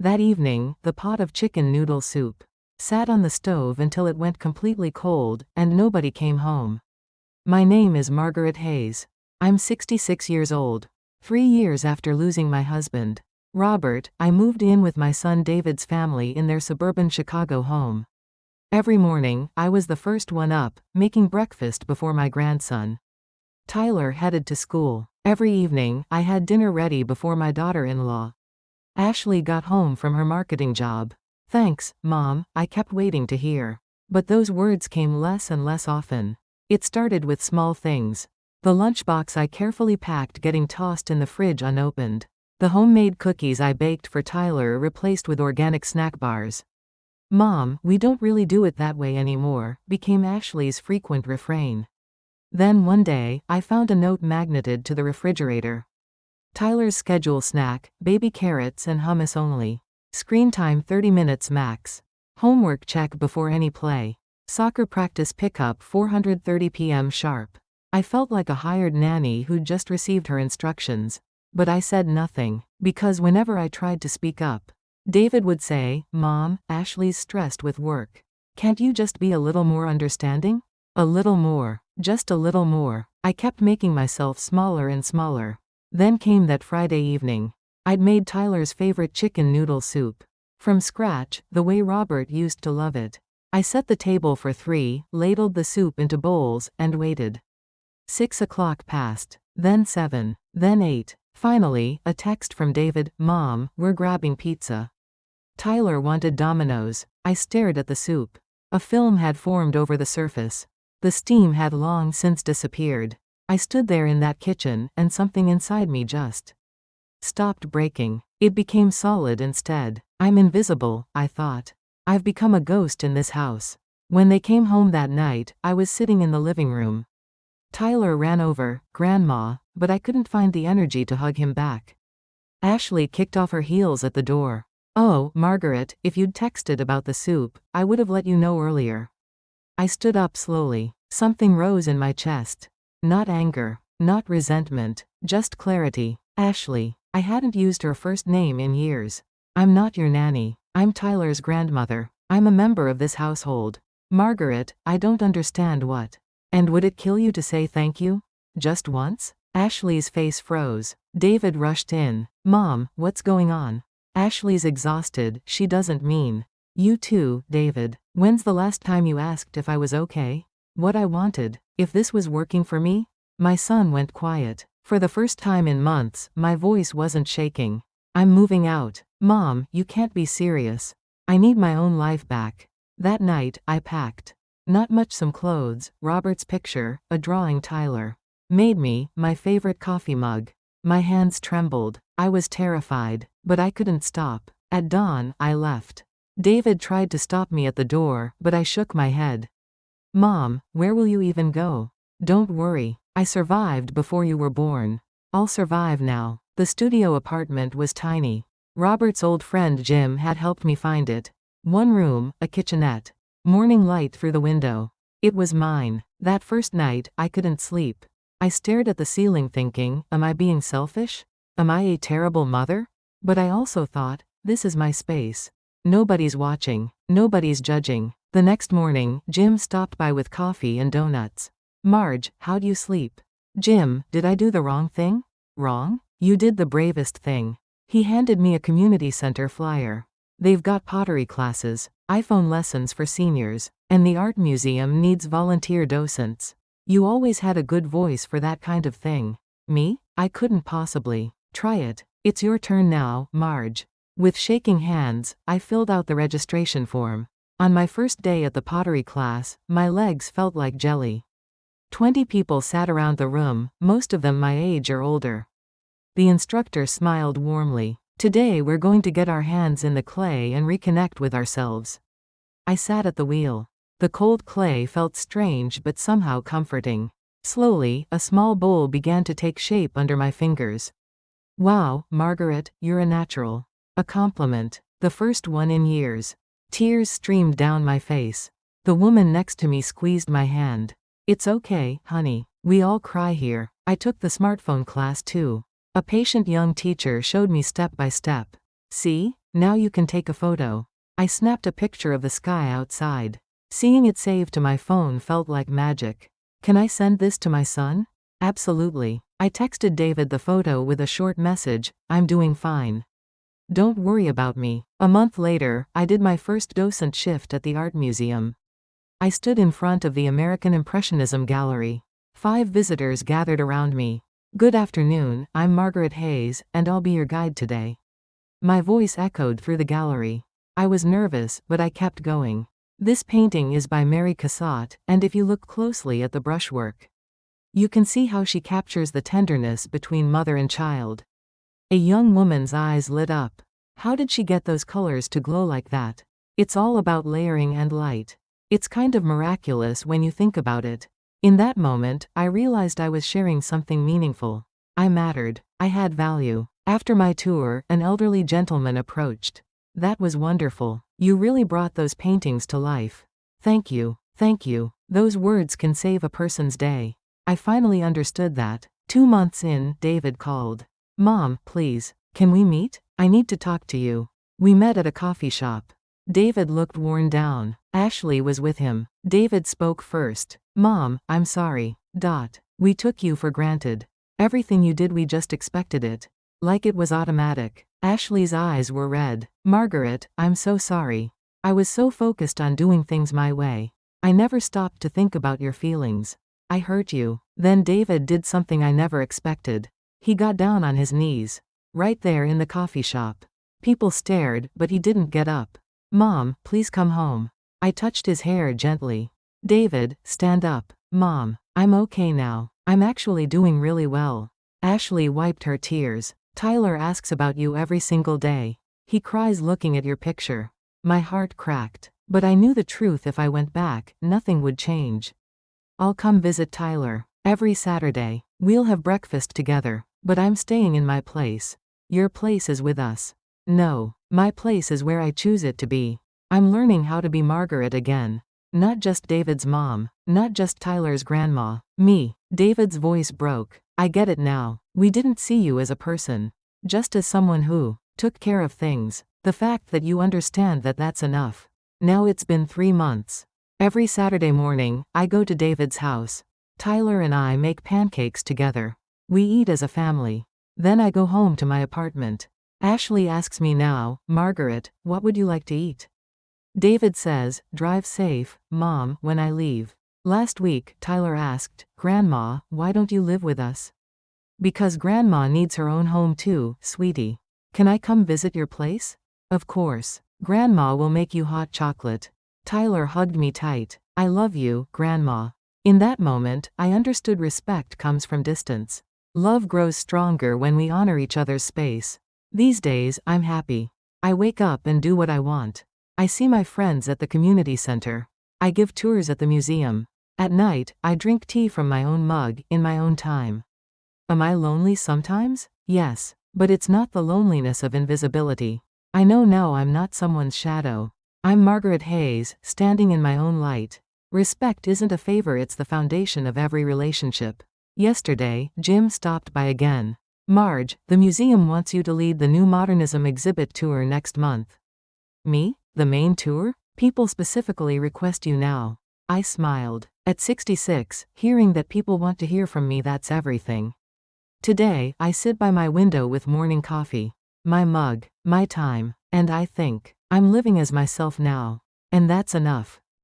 That evening, the pot of chicken noodle soup sat on the stove until it went completely cold, and nobody came home. My name is Margaret Hayes. I'm 66 years old. 3 years after losing my husband, Robert, I moved in with my son David's family in their suburban Chicago home. Every morning, I was the first one up, making breakfast before my grandson Tyler headed to school. Every evening, I had dinner ready before my daughter-in-law Ashley got home from her marketing job. "Thanks, Mom," I kept waiting to hear. But those words came less and less often. It started with small things. The lunchbox I carefully packed getting tossed in the fridge unopened. The homemade cookies I baked for Tyler replaced with organic snack bars. "Mom, we don't really do it that way anymore," became Ashley's frequent refrain. Then one day, I found a note magneted to the refrigerator. Tyler's schedule: snack, baby carrots and hummus only. Screen time 30 minutes max. Homework check before any play. Soccer practice pickup 4:30 p.m. sharp. I felt like a hired nanny who'd just received her instructions. But I said nothing, because whenever I tried to speak up, David would say, "Mom, Ashley's stressed with work. Can't you just be a little more understanding? A little more, just a little more." I kept making myself smaller and smaller. Then came that Friday evening. I'd made Tyler's favorite chicken noodle soup. From scratch, the way Robert used to love it. I set the table for 3, ladled the soup into bowls, and waited. 6 o'clock passed, then 7, then 8. Finally, a text from David: "Mom, we're grabbing pizza." Tyler wanted Domino's. I stared at the soup. A film had formed over the surface. The steam had long since disappeared. I stood there in that kitchen, and something inside me just stopped breaking. It became solid instead. I'm invisible, I thought. I've become a ghost in this house. When they came home that night, I was sitting in the living room. Tyler ran over, "Grandma," but I couldn't find the energy to hug him back. Ashley kicked off her heels at the door. "Oh, Margaret, if you'd texted about the soup, I would have let you know earlier." I stood up slowly. Something rose in my chest. Not anger, not resentment, just clarity. Ashley. I hadn't used her first name in years. "I'm not your nanny. I'm Tyler's grandmother. I'm a member of this household. Margaret, I don't understand what. And would it kill you to say thank you? Just once?" Ashley's face froze. David rushed in. "Mom, what's going on?" Ashley's exhausted. "She doesn't mean you too, David. When's the last time you asked if I was okay? What I wanted? If this was working for me?" My son went quiet. For the first time in months, my voice wasn't shaking. "I'm moving out. Mom, you can't be serious. I need my own life back." That night, I packed. Not much: some clothes, Robert's picture, a drawing Tyler made me, my favorite coffee mug. My hands trembled. I was terrified, but I couldn't stop. At dawn, I left. David tried to stop me at the door, but I shook my head. "Mom, where will you even go? Don't worry. I survived before you were born. I'll survive now." The studio apartment was tiny. Robert's old friend Jim had helped me find it. 1 room, a kitchenette. Morning light through the window. It was mine. That first night, I couldn't sleep. I stared at the ceiling thinking, am I being selfish? Am I a terrible mother? But I also thought, this is my space. Nobody's watching. Nobody's judging. The next morning, Jim stopped by with coffee and donuts. "Marge, how'd you sleep?" "Jim, did I do the wrong thing?" "Wrong? You did the bravest thing." He handed me a community center flyer. "They've got pottery classes, iPhone lessons for seniors, and the art museum needs volunteer docents. You always had a good voice for that kind of thing." "Me? I couldn't possibly. Try it. It's your turn now, Marge." With shaking hands, I filled out the registration form. On my first day at the pottery class, my legs felt like jelly. 20 people sat around the room, most of them my age or older. The instructor smiled warmly. "Today we're going to get our hands in the clay and reconnect with ourselves." I sat at the wheel. The cold clay felt strange but somehow comforting. Slowly, a small bowl began to take shape under my fingers. "Wow, Margaret, you're a natural." A compliment. The first one in years. Tears streamed down my face. The woman next to me squeezed my hand. "It's okay, honey. We all cry here." I took the smartphone class too. A patient young teacher showed me step by step. "See? Now you can take a photo. I snapped a picture of the sky outside. Seeing it saved to my phone felt like magic. Can I send this to my son? Absolutely. I texted David the photo with a short message, I'm doing fine. Don't worry about me. A month later, I did my first docent shift at the art museum. I stood in front of the American Impressionism gallery. 5 visitors gathered around me. Good afternoon, I'm Margaret Hayes, and I'll be your guide today. My voice echoed through the gallery. I was nervous, but I kept going. This painting is by Mary Cassatt, and if you look closely at the brushwork, you can see how she captures the tenderness between mother and child. A young woman's eyes lit up. How did she get those colors to glow like that? It's all about layering and light. It's kind of miraculous when you think about it. In that moment, I realized I was sharing something meaningful. I mattered. I had value. After my tour, an elderly gentleman approached. That was wonderful. You really brought those paintings to life. Thank you. Thank you. Those words can save a person's day. I finally understood that. 2 months in, David called. Mom, please, can we meet? I need to talk to you. We met at a coffee shop. David looked worn down. Ashley was with him. David spoke first. Mom, I'm sorry. We took you for granted. Everything you did, we just expected it. Like it was automatic. Ashley's eyes were red. Margaret, I'm so sorry. I was so focused on doing things my way. I never stopped to think about your feelings. I hurt you. Then David did something I never expected. He got down on his knees. Right there in the coffee shop. People stared, but he didn't get up. Mom, please come home. I touched his hair gently. David, stand up. Mom, I'm okay now. I'm actually doing really well. Ashley wiped her tears. Tyler asks about you every single day. He cries looking at your picture. My heart cracked. But I knew the truth. If I went back, nothing would change. I'll come visit Tyler. Every Saturday. We'll have breakfast together. But I'm staying in my place. Your place is with us. No, my place is where I choose it to be. I'm learning how to be Margaret again. Not just David's mom. Not just Tyler's grandma. Me. David's voice broke. I get it now. We didn't see you as a person. Just as someone who took care of things. The fact that you understand that, that's enough. Now it's been 3 months. Every Saturday morning, I go to David's house. Tyler and I make pancakes together. We eat as a family. Then I go home to my apartment. Ashley asks me now, Margaret, what would you like to eat? David says, drive safe, Mom, when I leave. Last week, Tyler asked, Grandma, why don't you live with us? Because Grandma needs her own home too, sweetie. Can I come visit your place? Of course. Grandma will make you hot chocolate. Tyler hugged me tight. I love you, Grandma. In that moment, I understood respect comes from distance. Love grows stronger when we honor each other's space. These days, I'm happy. I wake up and do what I want. I see my friends at the community center. I give tours at the museum. At night, I drink tea from my own mug, in my own time. Am I lonely sometimes? Yes. But it's not the loneliness of invisibility. I know now I'm not someone's shadow. I'm Margaret Hayes, standing in my own light. Respect isn't a favor, it's the foundation of every relationship. Yesterday, Jim stopped by again. Marge, the museum wants you to lead the new modernism exhibit tour next month. Me? The main tour? People specifically request you now. I smiled. At 66, hearing that people want to hear from me, that's everything. Today, I sit by my window with morning coffee. My mug, my time, and I think, I'm living as myself now. And that's enough.